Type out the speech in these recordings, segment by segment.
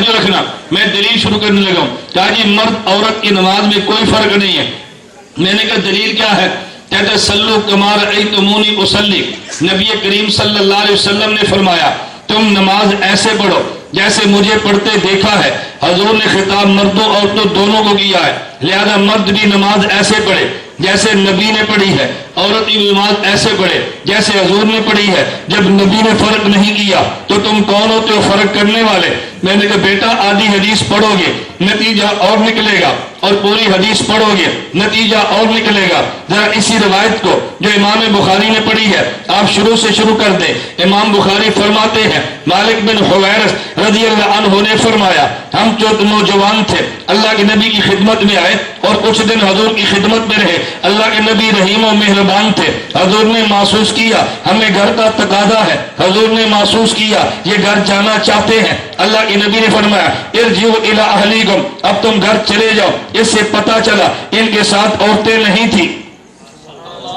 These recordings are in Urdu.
توجہ رکھنا، میں دلیل شروع کرنے لگا ہوں۔ کہا جی مرد عورت کی نماز میں کوئی فرق نہیں ہے۔ میں نے کہا دلیل کیا ہے؟ کہتے سلو کما رأیتمونی اصلی، نبی کریم صلی اللہ علیہ وسلم نے فرمایا تم نماز ایسے پڑھو جیسے مجھے پڑھتے دیکھا ہے۔ حضور نے خطاب مردوں عورتوں دونوں کو کیا ہے، لہذا مرد بھی نماز ایسے پڑھے جیسے نبی نے پڑھی ہے، عورت کی نماز ایسے پڑھے جیسے حضور نے پڑھی ہے۔ جب نبی نے فرق نہیں کیا تو تم کون ہوتے ہو فرق کرنے والے؟ میں نے کہا بیٹا آدھی حدیث پڑھو گے نتیجہ اور نکلے گا، اور پوری حدیث پڑھو گے نتیجہ اور نکلے گا۔ ذرا اسی روایت کو جو امام بخاری نے پڑھی ہے آپ شروع سے شروع کر دیں۔ امام بخاری فرماتے ہیں مالک بن حویرث رضی اللہ عنہ نے فرمایا ہم جو نوجوان تھے اللہ کے نبی کی خدمت میں آئے اور کچھ دن حضور کی خدمت میں رہے۔ اللہ کے نبی رحیم و مہربان تھے، حضور نے محسوس کیا ہمیں گھر کا تقاضا ہے، حضور نے محسوس کیا یہ گھر جانا چاہتے ہیں۔ اللہ کے نبی نے فرمایا ارجعوا الی اہلیکم، اب تم گھر چلے جاؤ۔ اس سے پتہ چلا ان کے ساتھ عورتیں نہیں تھی،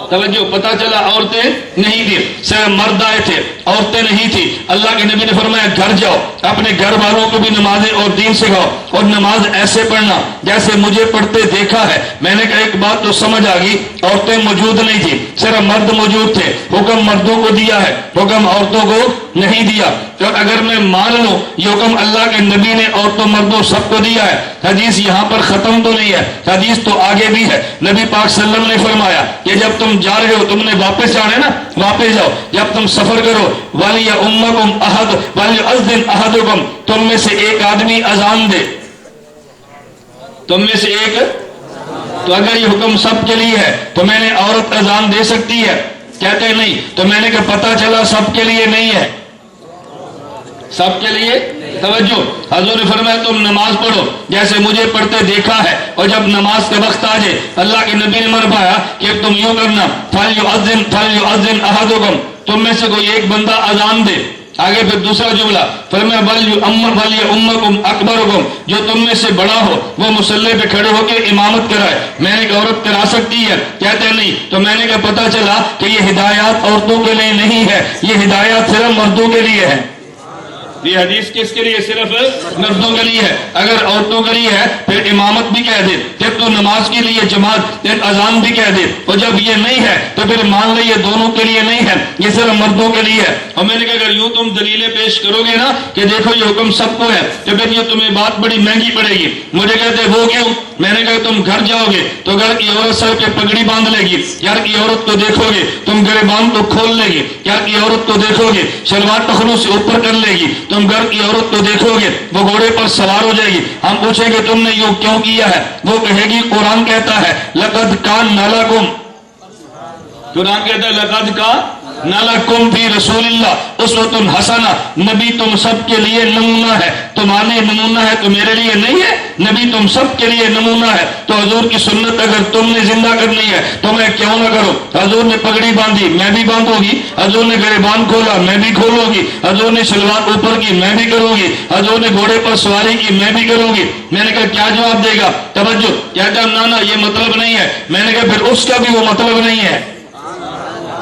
توجہ، پتہ چلا عورتیں نہیں تھی، صرف مرد آئے تھے، عورتیں نہیں تھی۔ اللہ کے نبی نے فرمایا گھر جاؤ، اپنے گھر والوں کو بھی نمازیں اور دین سکھاؤ، اور نماز ایسے پڑھنا جیسے مجھے پڑھتے دیکھا ہے۔ میں نے کہا ایک بات تو سمجھ آ گئی، عورتیں موجود نہیں تھی، صرف مرد موجود تھے، حکم مردوں کو دیا ہے، حکم عورتوں کو نہیں دیا۔ اور اگر میں مان لوں یہ حکم اللہ کے نبی نے عورتوں مردوں سب کو دیا ہے، حدیث یہاں پر ختم تو نہیں ہے، حدیث تو آگے بھی ہے۔ نبی پاک صلی اللہ علیہ وسلم نے فرمایا کہ جب تم جا رہے ہو، تم نے واپس جانا ہے نا، واپس جاؤ، جب تم سفر کرو وَلْيَؤُمَّكُمْ أَحَدٌ وَلْيُؤَذِّنْ أَحَدُكُمْ، تم میں سے ایک آدمی اذان دے، تم میں سے ایک۔ تو اگر یہ حکم سب کے لیے ہے تو میں نے عورت اذان دے سکتی ہے؟ کہتے نہیں۔ تو میں نے کہا پتہ چلا سب کے لیے نہیں ہے، سب کے لیے۔ توجہ، حضور نے فرمایا تم نماز پڑھو جیسے مجھے پڑھتے دیکھا ہے، اور جب نماز کا وقت آ جائے اللہ کے نبی نے فرمایا کہ تم یوں کرنا فَلْيُؤَذِّنْ أَحَدُكُمْ، تم میں سے کوئی ایک بندہ اذان دے۔ آگے پھر دوسرا جملہ فرمایا وَلْيُؤَمَّكُمْ أَكْبَرُكُمْ، جو تم میں سے بڑا ہو وہ مصلی پہ کھڑے ہو کے امامت کرائے۔ میں نے کہا عورت کرا سکتی ہے؟ کہتے نہیں۔ تو میں نے کہا پتہ چلا کہ یہ ہدایات عورتوں کے لیے نہیں ہے، یہ ہدایات صرف مردوں کے لیے ہے۔ یہ حدیث کس کے لیے؟ صرف مردوں کے لیے ہے۔ اگر عورتوں کے لیے ہے پھر امامت بھی کہہ دے، جب تو نماز کے لیے جماعت اذان بھی کہہ دے، اور جب یہ نہیں ہے تو پھر مان لے یہ دونوں کے لیے نہیں ہے، یہ صرف مردوں کے لیے ہے۔ اور میں نے کہا اگر یوں تم دلیلیں پیش کرو گے نا کہ دیکھو یہ حکم سب کو ہے تو پھر یہ تمہیں بات بڑی مہنگی پڑے گی۔ مجھے کہتے وہ کیوں؟ میں نے کہا تم گھر جاؤ گے تو گھر کی عورت سر پہ پگڑی باندھ لے گی، گھر کی عورت کو دیکھو گے تم گریبان کو کھول لے گی، گھر کی عورت کو دیکھو گے شلوار ٹخنوں سے اوپر کر لے گی، تم گھر کی عورت کو دیکھو گے وہ گھوڑے پر سوار ہو جائے گی۔ ہم پوچھیں گے تم نے یوں کیوں کیا ہے؟ وہ کہے گی قرآن کہتا ہے لقد کان لکم، قرآن کہتا ہے لقد کان لکم فی رسول اللہ اسوۃ حسنہ، نبی تم سب کے لیے نمونہ ہے۔ تمہارے نمونہ ہے تو میرے لیے نہیں ہے، نبی تم سب کے لیے نمونہ ہے۔ تو حضور کی سنت اگر تم نے زندہ کرنی ہے تو میں کیوں نہ کروں؟ حضور نے پگڑی باندھی میں بھی باندھوں گی، حضور نے گریبان کھولا میں بھی کھولوں گی، حضور نے شلوار اوپر کی میں بھی کروں گی، حضور نے گھوڑے پر سواری کی میں بھی کروں گی۔ میں نے کہا کیا جواب دے گا؟ توجہ، کہتا نا یہ مطلب نہیں ہے۔ میں نے کہا پھر اس کا بھی وہ مطلب نہیں ہے،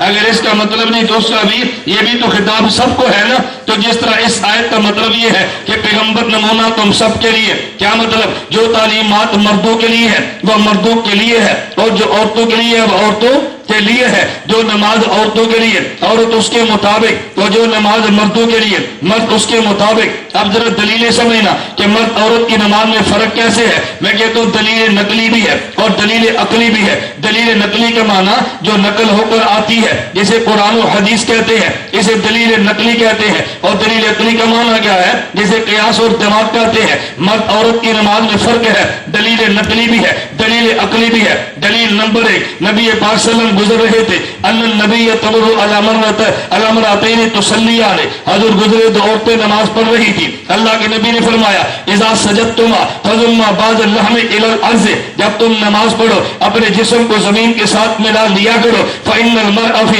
اگر اس کا مطلب نہیں تو اس کا بھی، یہ بھی تو خطاب سب کو ہے نا۔ تو جس طرح اس آیت کا مطلب یہ ہے کہ پیغمبر نمونہ تم سب کے لیے، کیا مطلب؟ جو تعلیمات مردوں کے لیے ہے وہ مردوں کے لیے ہے، اور جو عورتوں کے لیے ہے وہ عورتوں کے لیے ہے۔ جو نماز عورتوں کے لیے عورت اس کے مطابق، اور جو نماز مردوں کے لیے مرد اس کے مطابق۔ اب ذرا دلیلیں سمجھنا کہ مرد عورت کی نماز میں فرق کیسے ہے۔ میں کہتا ہوں دلیل نقلی بھی ہے اور دلیل عقلی بھی ہے۔ دلیل نقلی کا معنی جو نقل ہو کر آتی ہے جسے قرآن و حدیث کہتے ہیں، اسے دلیل نقلی کہتے ہیں، اور دلیل عقلی کا معنی کیا ہے؟ جسے قیاس اور دماغ کہتے ہیں۔ مرد عورت کی نماز میں فرق ہے، دلیل نقلی بھی ہے، دلیل عقلی بھی ہے۔ دلیل نمبر 1، نبی پاک صلی اللہ علیہ وسلم گزر رہے تھے، ان النبی تمر علی امرأتین تصلیان، حضور گزرے تو عورتیں نماز پڑھ رہی تھی۔ اللہ کے نبی نے فرمایا اذا سجدتما فضما بعض اللحم الی الارض، جب تم نماز پڑھو اپنے جسم کو زمین کے ساتھ ملا لیا کرو، فإن المرأة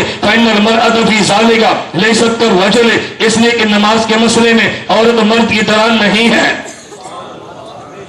فی ذلک لیست کالرجل، اس لیے کہ نماز کے مسئلے میں عورت مرد کی طرح نہیں ہے۔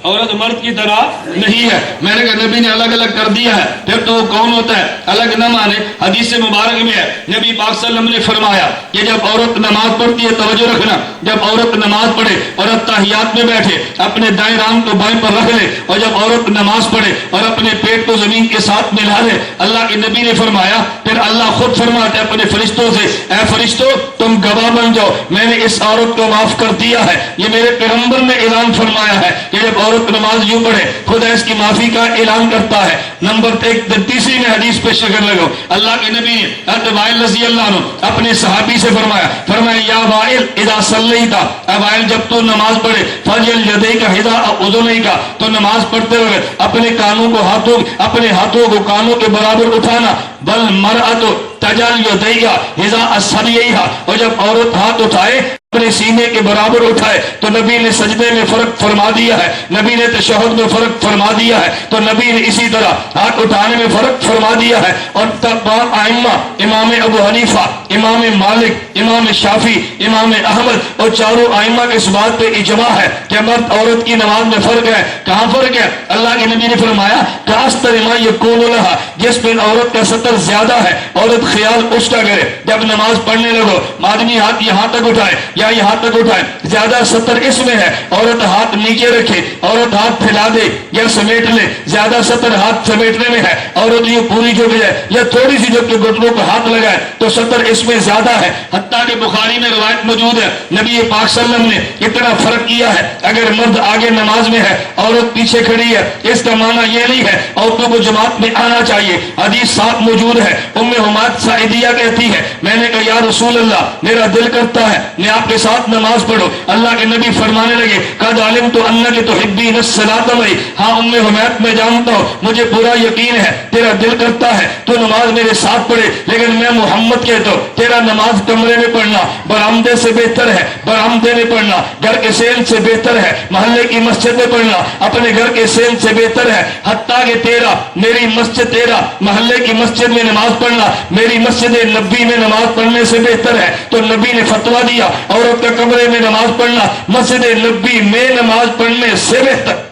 عورت مرد کی طرح نہیں ہے. میں نے کہا نبی نے الگ الگ کر دیا ہے, پھر تو وہ کون ہوتا ہے؟ الگ نہ مانے. حدیث مبارک میں ہے نبی پاک صلی اللہ علیہ وسلم نے فرمایا کہ جب عورت نماز پڑھتی ہے, توجہ رکھنا, جب عورت نماز پڑھے اور تحیات میں بیٹھے اپنے دائیں ران کو بائیں پر رکھ لے, اور جب عورت نماز پڑھے اور اپنے پیٹ کو زمین کے ساتھ ملا لے, اللہ کے نبی نے فرمایا پھر اللہ خود فرماتے اپنے فرشتوں سے, اے فرشتوں تم گواہ بن جاؤ, میں نے اس عورت کو معاف کر دیا ہے. یہ میرے پیغمبر نے اعلان فرمایا ہے کہ جب عورت نماز یوں پڑھے خدا اس کی معافی کا اعلان کرتا ہے. نمبر تیسری میں حدیث پیش کرنے لگا, اللہ کے نبی نے حضرت وائل رضی اللہ عنہ اپنے صحابی سے فرمایا یا وائل اذا صلیت, اے وائل جب تو نماز پڑھے فجعل یدیک حذاء اذنیک, تو نماز پڑھتے ہوئے اپنے کانوں کو اپنے ہاتھوں کو کانوں کے برابر اٹھانا. بل مرأۃ تجعل یدیہا حذاء ثدیہا, اور جب عورت ہاتھ اٹھائے اپنے سینے کے برابر اٹھائے تو نبی نے سجدے میں فرق فرما دیا ہے, نبی نے تشہد میں فرق فرما دیا ہے, تو نبی نے اسی طرح ہاتھ اٹھانے میں فرق فرما دیا ہے. اور تمام ائمہ, امام ابو حنیفہ, امام مالک, امام شافعی, امام احمد اور چاروں ائمہ کے اس بات پہ اجماع ہے کہ مرد عورت کی نماز میں فرق ہے. کہاں فرق ہے؟ اللہ کے نبی نے فرمایا کاستر ما یکون لہا, جس پہ عورت کا سطر زیادہ ہے عورت خیال اس کا کرے. جب نماز پڑھنے لگو آدمی ہاتھ یہاں تک اٹھائے یا یہاں تک اٹھائے, زیادہ سطر اس میں ہے, عورت ہاتھ نیچے رکھے, عورت ہاتھ پھیلا دے یا سمیٹ لے, زیادہ سطر ہاتھ سمیٹنے میں ہے, عورت یہ پوری جھک جائے یا تھوڑی سی جھک کے گھٹنوں کو ہاتھ لگائے تو سطر اس میں زیادہ ہے. حتیٰ کہ بخاری میں روایت موجود ہے نبی پاک صلی اللہ علیہ وسلم نے اتنا فرق کیا ہے, اگر مرد آگے نماز میں ہے عورت پیچھے کھڑی ہے, اس کا معنی یہ نہیں ہے عورتوں کو جماعت میں آنا چاہیے. حدیث ساتھ موجود ہے, ام حماد سعیدیہ کہتی ہے میں نے کہا یا رسول اللہ میرا دل کرتا ہے میں آپ کے ساتھ نماز پڑھو. اللہ کے نبی فرمانے لگے قد علمت انک تحبین الصلاۃ معی, ہاں ام حماد میں جانتا ہوں مجھے پورا یقین ہے تیرا دل کرتا ہے تو نماز میرے ساتھ پڑھے, لیکن میں محمد کہتا ہوں تیرا نماز کمرے میں پڑھنا برآمدے سے بہتر ہے, برآمدے میں پڑھنا گھر کے سین سے بہتر ہے, محلے کی مسجد میں پڑھنا اپنے گھر کے سین سے بہتر ہے. حتیٰ کہ تیرا میری مسجد, تیرا محلے کی مسجد میں نماز پڑھنا میری مسجد نبی میں نماز پڑھنے سے بہتر ہے. تو نبی نے فتویٰ دیا عورت کا کمرے میں نماز پڑھنا مسجد نبی میں نماز پڑھنے سے بہتر.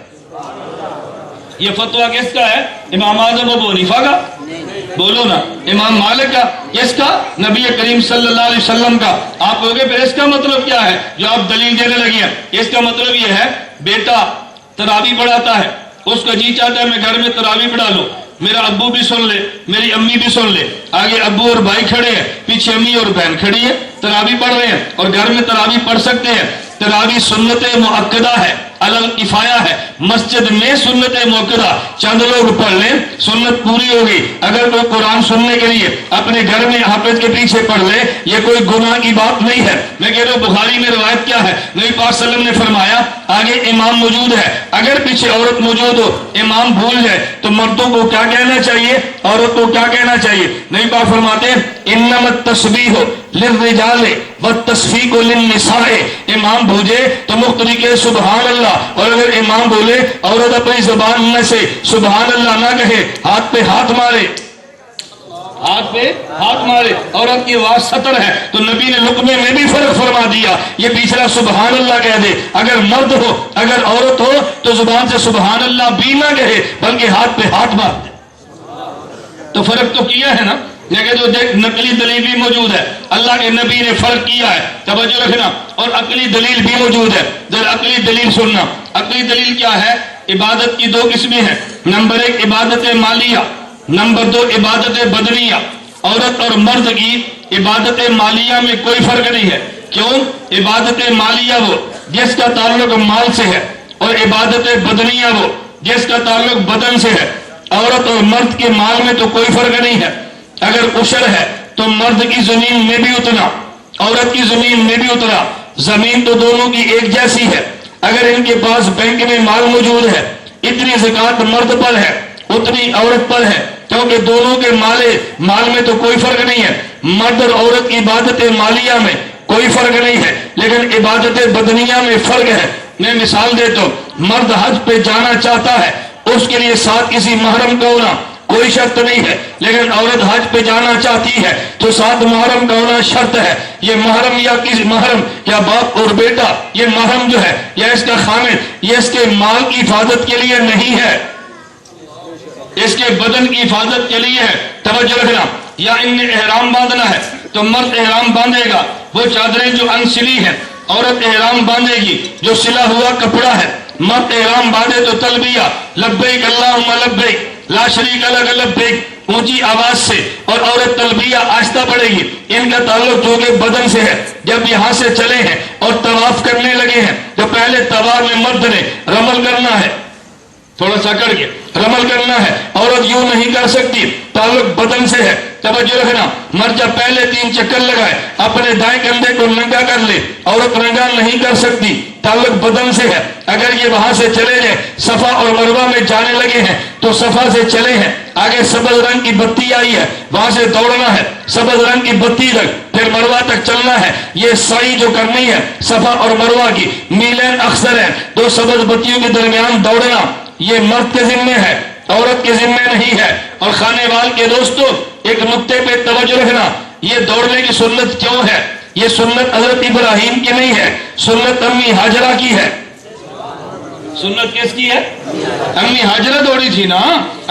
یہ فتویٰ کس کا ہے؟ امام اعظم ابو حنیفہ کا؟ بولو نا. امام مالک کا؟ اس کا نبی کریم صلی اللہ علیہ وسلم کا. آپ کہوگے پھر اس کا مطلب کیا ہے جو آپ دلیل دینے لگی ہیں؟ اس کا مطلب یہ ہے بیٹا تراویح پڑھاتا ہے, اس کا جی چاہتا ہے میں گھر میں تراویح پڑھا لوں, میرا ابو بھی سن لے میری امی بھی سن لے, آگے ابو اور بھائی کھڑے ہیں پیچھے امی اور بہن کھڑی ہے, تراویح پڑھ رہے ہیں اور گھر میں تراویح پڑھ سکتے ہیں. تراویح سنت مؤکدہ ہے, علل کفایہ ہے. مسجد میں سنت مؤکدہ چند لوگ پڑھ لیں سنت پوری ہوگی. اگر کوئی قرآن سننے کے لیے اپنے گھر میں حافظ کے پیچھے پڑھ لے یہ کوئی گناہ کی بات نہیں ہے. میں کہہ رہا ہوں بخاری میں روایت کیا ہے, نبی پاک صلی اللہ علیہ وسلم نے فرمایا آگے امام موجود ہے, اگر پیچھے عورت موجود ہو امام بھول جائے تو مردوں کو کیا کہنا چاہیے, عورت کو کیا کہنا چاہیے؟ نبی پاک فرماتے ہیں انما التسبیح للرجال والتصفیق للنساء. امام بھوجے تو مختری کے سبحان اللہ, اور اگر امام بولے عورت اپنی زبان میں سے سبحان اللہ نہ کہے ہاتھ پہ ہاتھ مارے, ہاتھ پہ ہاتھ مارے, عورت کی آواز سطر ہے تو نبی نے لقمے میں بھی فرق فرما دیا, یہ پیچھلا سبحان اللہ کہہ دے. اگر مرد ہو اگر عورت ہو تو زبان سے سبحان اللہ بھی نہ کہے بلکہ ہاتھ پہ ہاتھ مار دے. تو فرق تو کیا ہے نا, لیکن جو دیکھ نقلی دلیل بھی موجود ہے, اللہ کے نبی نے فرق کیا ہے, توجہ رکھنا. اور عقلی دلیل بھی موجود ہے, عقلی دلیل سننا. عقلی دلیل کیا ہے؟ عبادت کی دو قسمیں ہیں, نمبر ایک عبادت مالیہ, نمبر دو عبادت بدنیہ. عورت اور مرد کی عبادت مالیہ میں کوئی فرق نہیں ہے. کیوں؟ عبادت مالیہ وہ جس کا تعلق مال سے ہے, اور عبادت بدنیہ وہ جس کا تعلق بدن سے ہے. عورت اور مرد کے مال میں تو کوئی فرق نہیں ہے. اگر عشر ہے تو مرد کی زمین میں بھی اتنا, عورت کی زمین میں بھی اتنا. زمین تو دونوں کی ایک جیسی ہے. اگر ان کے پاس بینک میں مال موجود ہے اتنی زکوٰۃ مرد پر ہے اتنی عورت پر ہے, کیونکہ دونوں کے مال میں تو کوئی فرق نہیں ہے. مرد اور عورت کی عبادت مالیہ میں کوئی فرق نہیں ہے, لیکن عبادت بدنیہ میں فرق ہے. میں مثال دیتا ہوں, مرد حج پہ جانا چاہتا ہے اس کے لیے ساتھ کسی محرم کا ہونا کوئی شرط نہیں ہے، لیکن عورت حج پہ جانا چاہتی ہے تو ساتھ محرم کا ہونا شرط ہے۔ یہ محرم یا کسی محرم یا باپ اور بیٹا، یہ محرم جو ہے یا اس کا خامد، یہ اس کے مال کی حفاظت کے لیے نہیں ہے، اس کے بدن کی حفاظت کے لیے ہے۔ توجہ رکھنا، یا ان نے احرام باندھنا ہے تو مرد احرام باندھے گا، وہ چادریں جو انسلی ہیں، عورت احرام باندھے گی جو سلا ہوا کپڑا ہے۔ مرد احرام باندھے تو تلبیہ لبیک اللہم لبیک لا شریک لک لبیک اونچی آواز سے، اور عورت تلبیہ آہستہ پڑے گی۔ ان کا تعلق جو کہ بدن سے ہے۔ جب یہاں سے چلے ہیں اور طواف کرنے لگے ہیں تو پہلے طواف میں مرد نے رمل کرنا ہے، تھوڑا سا کر کے رمل کرنا ہے، عورت یوں نہیں کر سکتی، تعلق بدن سے ہے۔ توجہ رکھنا، مرد جب پہلے 3 چکر لگائے اپنے دائیں کندھے کو ننگا کر لے، عورت ننگا نہیں کر سکتی، تعلق بدن سے ہے۔ اگر یہ وہاں سے چلے جائیں، صفا اور مروہ میں جانے لگے ہیں تو صفا سے چلے ہیں، آگے سبز رنگ کی بتی آئی ہے، وہاں سے دوڑنا ہے سبز رنگ کی بتی تک، پھر مروہ تک چلنا ہے۔ یہ سعی جو کرنی ہے صفا اور مروہ کی، میلین اکثر ہے، 2 سبز بتیوں کے درمیان دوڑنا، یہ مرد کے ذمہ ہے، عورت کے ذمہ نہیں ہے۔ اور خانے وال کے دوستوں، ایک نقطے پہ توجہ رکھنا، یہ دوڑنے کی سنت کیوں ہے؟ یہ سنت حضرت ابراہیم کی نہیں ہے، سنت امی ہاجرہ کی ہے۔ سنت کس کی ہے؟ امی ہاجرہ دوڑی تھی نا۔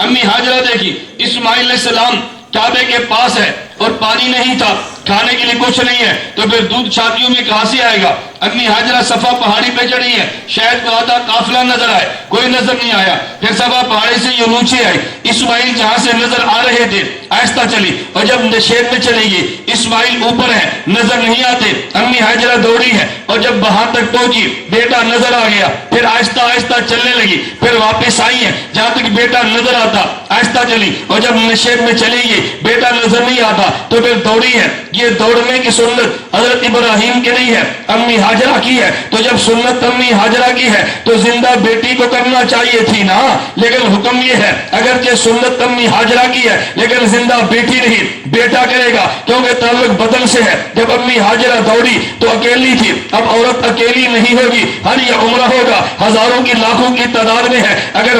امی ہاجرہ دیکھی، اسماعیل علیہ السلام کعبے کے پاس ہے اور پانی نہیں تھا، کھانے کے لیے کچھ نہیں ہے، تو پھر دودھ چھاتیوں میں کہاں سے آئے گا؟ امی ہاجرہ صفا پہاڑی پہ چڑھی ہے، شاید کو آدھا قافلہ نظر آئے، کوئی نظر نہیں آیا، پھر صفا پہاڑی سے یہ نیچے آئی، اسماعیل جہاں سے نظر آ رہے تھے آہستہ چلی، اور جب نشیب میں چلے گی اسماعیل اوپر ہے، نظر نہیں آتے، امی ہاجرہ دوڑی ہے، اور جب وہاں تک پہنچی بیٹا نظر آ گیا، پھر آہستہ آہستہ چلنے لگی، پھر واپس آئی ہے جہاں تک بیٹا نظر آتا، آہستہ چلی، اور جب نشیب میں چلی گئی بیٹا نظر نہیں آتا تو پھر دوڑی ہے۔ یہ دوڑنے کی سنت حضرت ابراہیم کی نہیں ہے، امی ہاجرہ کی ہے۔ تو جب سنت امی ہاجرہ کی ہے تو زندہ بیٹی کو کرنا چاہیے تھی نا، لیکن حکم یہ ہے اگرچہ سنت امی ہاجرہ کی ہے لیکن زندہ بیٹی نہیں، بیٹا کرے گا، کیونکہ تعلق بدن سے ہے۔ جب امی ہاجرہ دوڑی تو اکیلی تھی، اب عورت اکیلی نہیں ہوگی، ہر یہ عمرہ ہوگا، ہزاروں کی لاکھوں کی تعداد میں ہے۔ اگر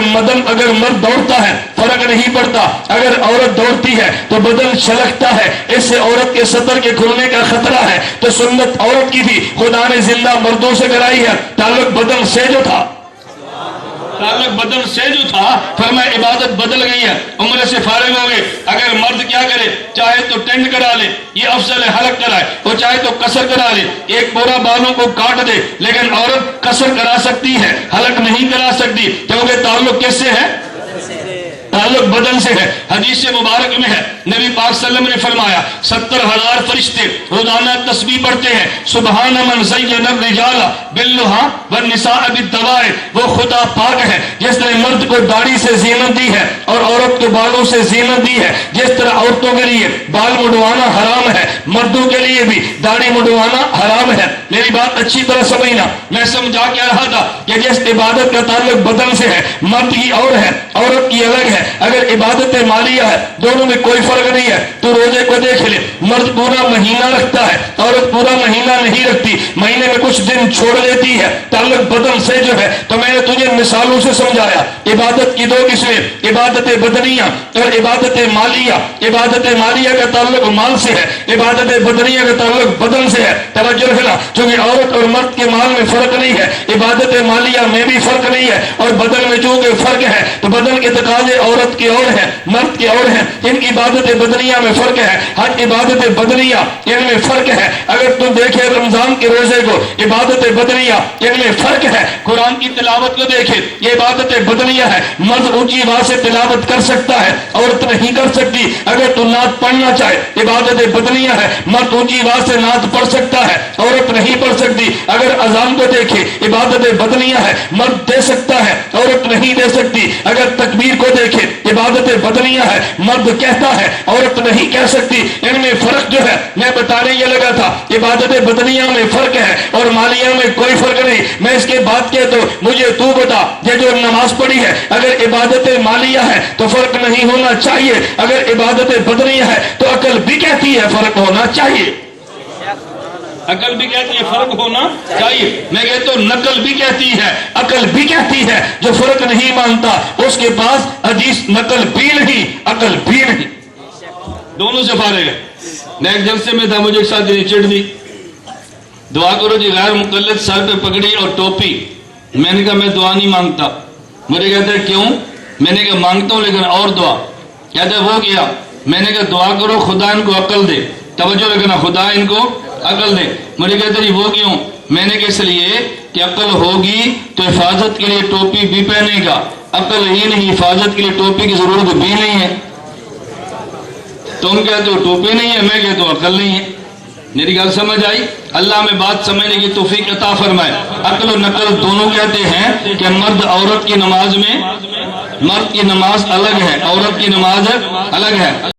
مرد دوڑتا ہے فرق نہیں پڑتا، اگر عورت دوڑتی ہے تو بدن چھلکتا ہے، اس سے عورت کے سطر کے کھلنے کا خطرہ ہے۔ تو سنت عورت کی بھی خدا نے زندہ مردوں سے کرائی ہے، تعلق بدن سے جو تھا، تعلق بدن سے جو تھا، فرمایا عبادت بدل گئی ہے، عمرے سے فارغ ہو گئے۔ اگر مرد کیا کرے، چاہے تو ٹینڈ کرا لے، یہ افضل ہے حلق کرائے، اور چاہے تو قصر کرا لے، ایک پورا بالوں کو کاٹ دے، لیکن عورت قصر کرا سکتی ہے، حلق نہیں کرا سکتی، کیونکہ تعلق کس سے ہے؟ تعلق بدن سے ہے۔ حدیث مبارک میں ہے نبی پاک صلی اللہ علیہ وسلم نے فرمایا 70,000 فرشتے روزانہ تسبیح پڑھتے ہیں، سبحان من زین الرجال باللحى والنساء بالدوائر۔ وہ خدا پاک ہے جس نے مرد کو داڑھی سے زینت دی ہے اور عورت کو بالوں سے زینت دی ہے۔ جس طرح عورتوں کے لیے بال مڈوانا حرام ہے، مردوں کے لیے بھی داڑھی مڈوانا حرام ہے۔ میری بات اچھی طرح سمجھنا، میں سمجھا کیا رہا تھا کہ جس عبادت کا تعلق بدن سے ہے، مرد کی اور ہے، عورت کی الگ ہے۔ اگر عبادت مالیہ ہے، دونوں میں کوئی فرق نہیں ہے۔ تو روزے کو دیکھ لے، مرد پورا مہینہ رکھتا ہے، عورت پورا مہینہ نہیں رکھتی، مہینے میں کچھ دن چھوڑ لیتی ہے، تعلق بدن سے جو ہے۔ تو میں نے تجھے مثالوں سے سمجھایا عبادت کی 2 قسمیں، عبادت بدنیہ اور عبادت مالیہ۔ عبادت مالیہ کا تعلق مال سے ہے، عبادت بدنیہ کا تعلق بدن سے ہے۔ توجہ رکھنا، چونکہ عورت اور مرد کے مال میں فرق نہیں ہے، عبادت مالیہ میں بھی فرق نہیں ہے، اور بدن میں چونکہ فرق ہے تو بدن کے تقاضے عورت کی اور ہے، مرد کی اور ہے، ان کی عبادت بدنیہ میں فرق ہے، ہر عبادت بدنیہ ان میں فرق ہے۔ اگر تم دیکھے رمضان کے روزے کو، عبادت بدنیہ ان میں فرق ہے۔ قرآن کی تلاوت کو دیکھے، یہ عبادت بدنیہ ہے، مرد اونچی آواز سے تلاوت کر سکتا ہے، عورت نہیں کر سکتی۔ اگر تم نعت پڑھنا چاہے، عبادت بدنیہ ہے، مرد اونچی آواز سے نعت پڑھ سکتا ہے، عورت نہیں پڑھ سکتی۔ اگر اذان کو دیکھے، عبادت بدنیہ ہے، مرد دے سکتا ہے، عورت نہیں دے سکتی۔ اگر تکبیر کو دیکھے، عبادت بدنیہ ہے، مرد کہتا ہے، عورت نہیں کہہ سکتی۔ ان میں فرق جو ہے میں بتانے یہ لگا تھا، عبادت بدنیہ میں فرق ہے اور مالیہ میں کوئی فرق نہیں۔ میں اس کے بعد کہہ تو مجھے تو بتا، یہ جو نماز پڑھی ہے اگر عبادت مالیہ ہے تو فرق نہیں ہونا چاہیے، اگر عبادت بدنیہ ہے تو عقل بھی کہتی ہے فرق ہونا چاہیے۔ عقل بھی کہتی ہے فرق ہونا چاہیے. میں کہتا ہوں نقل بھی کہتی ہے, عقل بھی کہتی ہے. جو فرق نہیں مانتا اس کے پاس حدیث نقل بھی نہیں, عقل بھی نہیں, دونوں سے فارغ ہے. میں ایک جلسے میں تھا, مجھے ایک ساتھ چڑ دی, دعا کرو جی, غیر مقلد سر پہ پگڑی اور ٹوپی. میں نے کہا میں دعا نہیں مانگتا. مجھے کہتا ہے کیوں؟ میں نے کہا مانگتا ہوں لیکن اور دعا. کہتا ہے وہ کیا؟ میں نے کہا دعا کرو خدا ان کو عقل دے. توجہ رکھنا, خدا ان کو عقل دے. مجھے کہتا ہے جی وہ کیوں؟ میں نے کہا اس لیے کہ عقل ہوگی تو حفاظت کے لیے ٹوپی بھی پہنے گا, عقل ہی نہیں حفاظت کے لیے ٹوپی کی ضرورت بھی نہیں ہے. تم کہتے ہو ٹوپی نہیں ہے, میں کہتا ہوں عقل نہیں ہے. میری گل سمجھ آئی؟ اللہ میں بات سمجھنے کی توفیق عطا فرمائے. عقل و نقل دونوں کہتے ہیں کہ مرد عورت کی نماز میں, مرد کی نماز الگ ہے, عورت کی نماز الگ ہے.